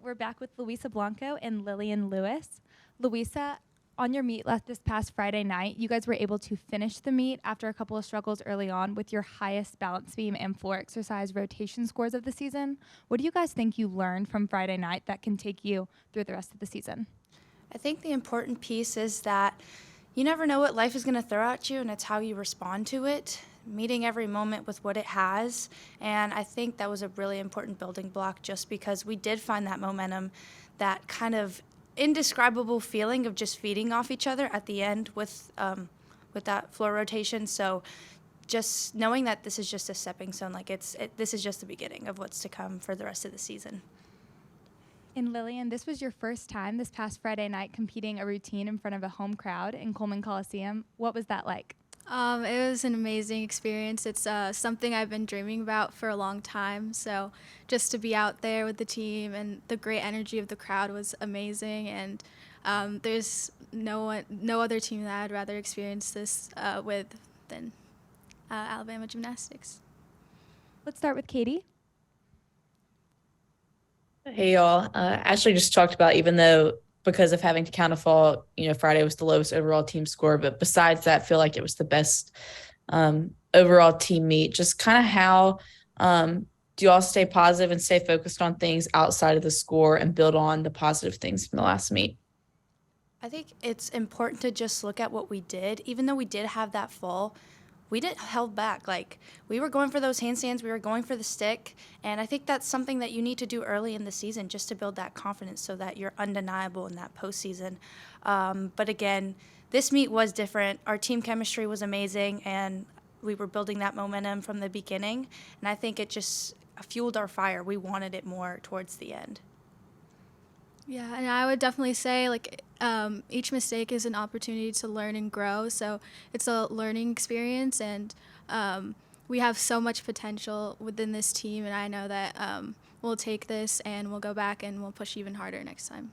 we're back with Luisa Blanco and Lillian Lewis. Luisa, on your meet this past Friday night, you guys were able to finish the meet after a couple of struggles early on with your highest balance beam and floor exercise rotation scores of the season. What do you guys think you learned from Friday night that can take you through the rest of the season? I think the important piece is that you never know what life is going to throw at you, and it's how you respond to it, meeting every moment with what it has. And I think that was a really important building block just because we did find that momentum, that kind of indescribable feeling of just feeding off each other at the end with that floor rotation. So just knowing that this is just a stepping stone, this is just the beginning of what's to come for the rest of the season. And Lillian, this was your first time this past Friday night competing a routine in front of a home crowd in Coleman Coliseum. What was that like? It was an amazing experience. It's something I've been dreaming about for a long time. So just to be out there with the team and the great energy of the crowd was amazing. And there's no other team that I'd rather experience this with than Alabama Gymnastics. Let's start with Katie. Hey y'all. Ashley just talked about, even though because of having to count a fall, Friday was the lowest overall team score, but besides that, I feel like it was the best overall team meet. Just kind of how do you all stay positive and stay focused on things outside of the score and build on the positive things from the last meet? I think it's important to just look at what we did. Even though we did have that fall, we didn't held back. We were going for those handstands, we were going for the stick, and I think that's something that you need to do early in the season just to build that confidence so that you're undeniable in that postseason. But again, this meet was different. Our team chemistry was amazing, and we were building that momentum from the beginning, and I think it just fueled our fire. We wanted it more towards the end. Yeah, and I would definitely say each mistake is an opportunity to learn and grow. So it's a learning experience, and we have so much potential within this team. And I know that we'll take this and we'll go back and we'll push even harder next time.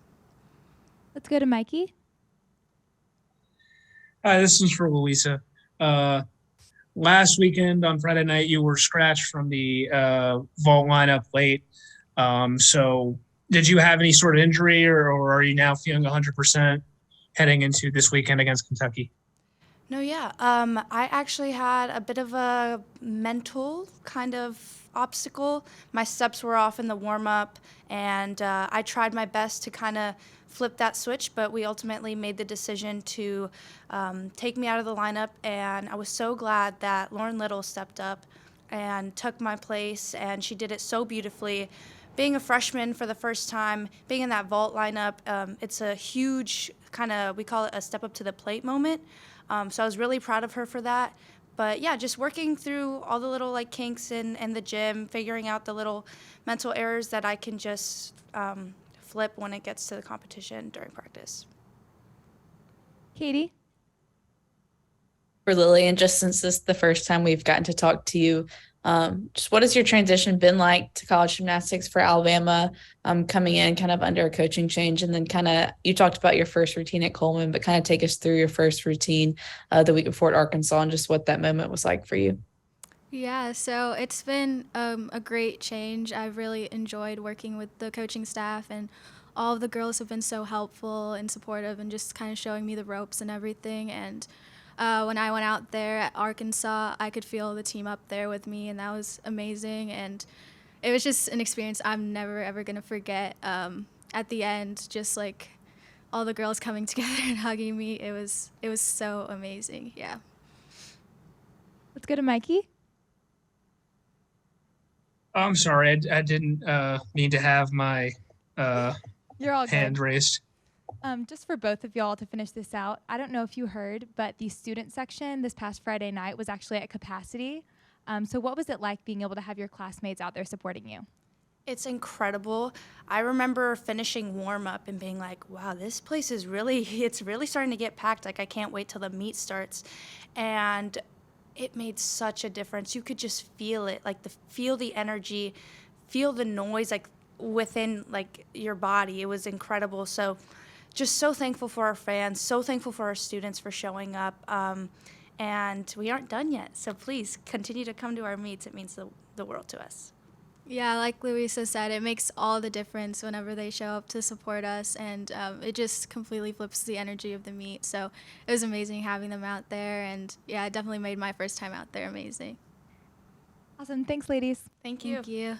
Let's go to Mikey. Hi, this is for Luisa. Last weekend on Friday night, you were scratched from the vault lineup late. So did you have any sort of injury, or are you now feeling 100% heading into this weekend against Kentucky? No, yeah. I actually had a bit of a mental kind of obstacle. My steps were off in the warm-up, and I tried my best to kind of flip that switch, but we ultimately made the decision to take me out of the lineup, and I was so glad that Lauren Little stepped up and took my place, and she did it so beautifully. Being a freshman for the first time, being in that vault lineup, it's a huge we call it a step up to the plate moment. So I was really proud of her for that. But yeah, just working through all the little kinks in the gym, figuring out the little mental errors that I can just flip when it gets to the competition during practice. Katie? For Lillian, just since this is the first time we've gotten to talk to you, just what has your transition been like to college gymnastics for Alabama, coming in kind of under a coaching change? And then you talked about your first routine at Coleman, but kind of take us through your first routine the week before at Arkansas and just what that moment was like for you. Yeah, so it's been a great change. I've really enjoyed working with the coaching staff, and all of the girls have been so helpful and supportive and just kind of showing me the ropes and everything. And when I went out there at Arkansas, I could feel the team up there with me, and that was amazing. And it was just an experience I'm never, ever going to forget. At the end, just all the girls coming together and hugging me, it was so amazing, yeah. Let's go to Mikey. I'm sorry, I didn't mean to have my You're all hand good. raised. Just for both of y'all to finish this out, I don't know if you heard, but the student section this past Friday night was actually at capacity. So what was it like being able to have your classmates out there supporting you? It's incredible. I remember finishing warm-up and being like, wow, this place is it's really starting to get packed. I can't wait till the meet starts. And it made such a difference. You could just feel it, feel the energy, feel the noise, within, your body. It was incredible. So just so thankful for our fans, so thankful for our students for showing up. And we aren't done yet. So please continue to come to our meets. It means the world to us. Yeah, like Luisa said, it makes all the difference whenever they show up to support us, and it just completely flips the energy of the meet. So it was amazing having them out there, and yeah, it definitely made my first time out there amazing. Awesome. Thanks, ladies. Thank you. Thank you.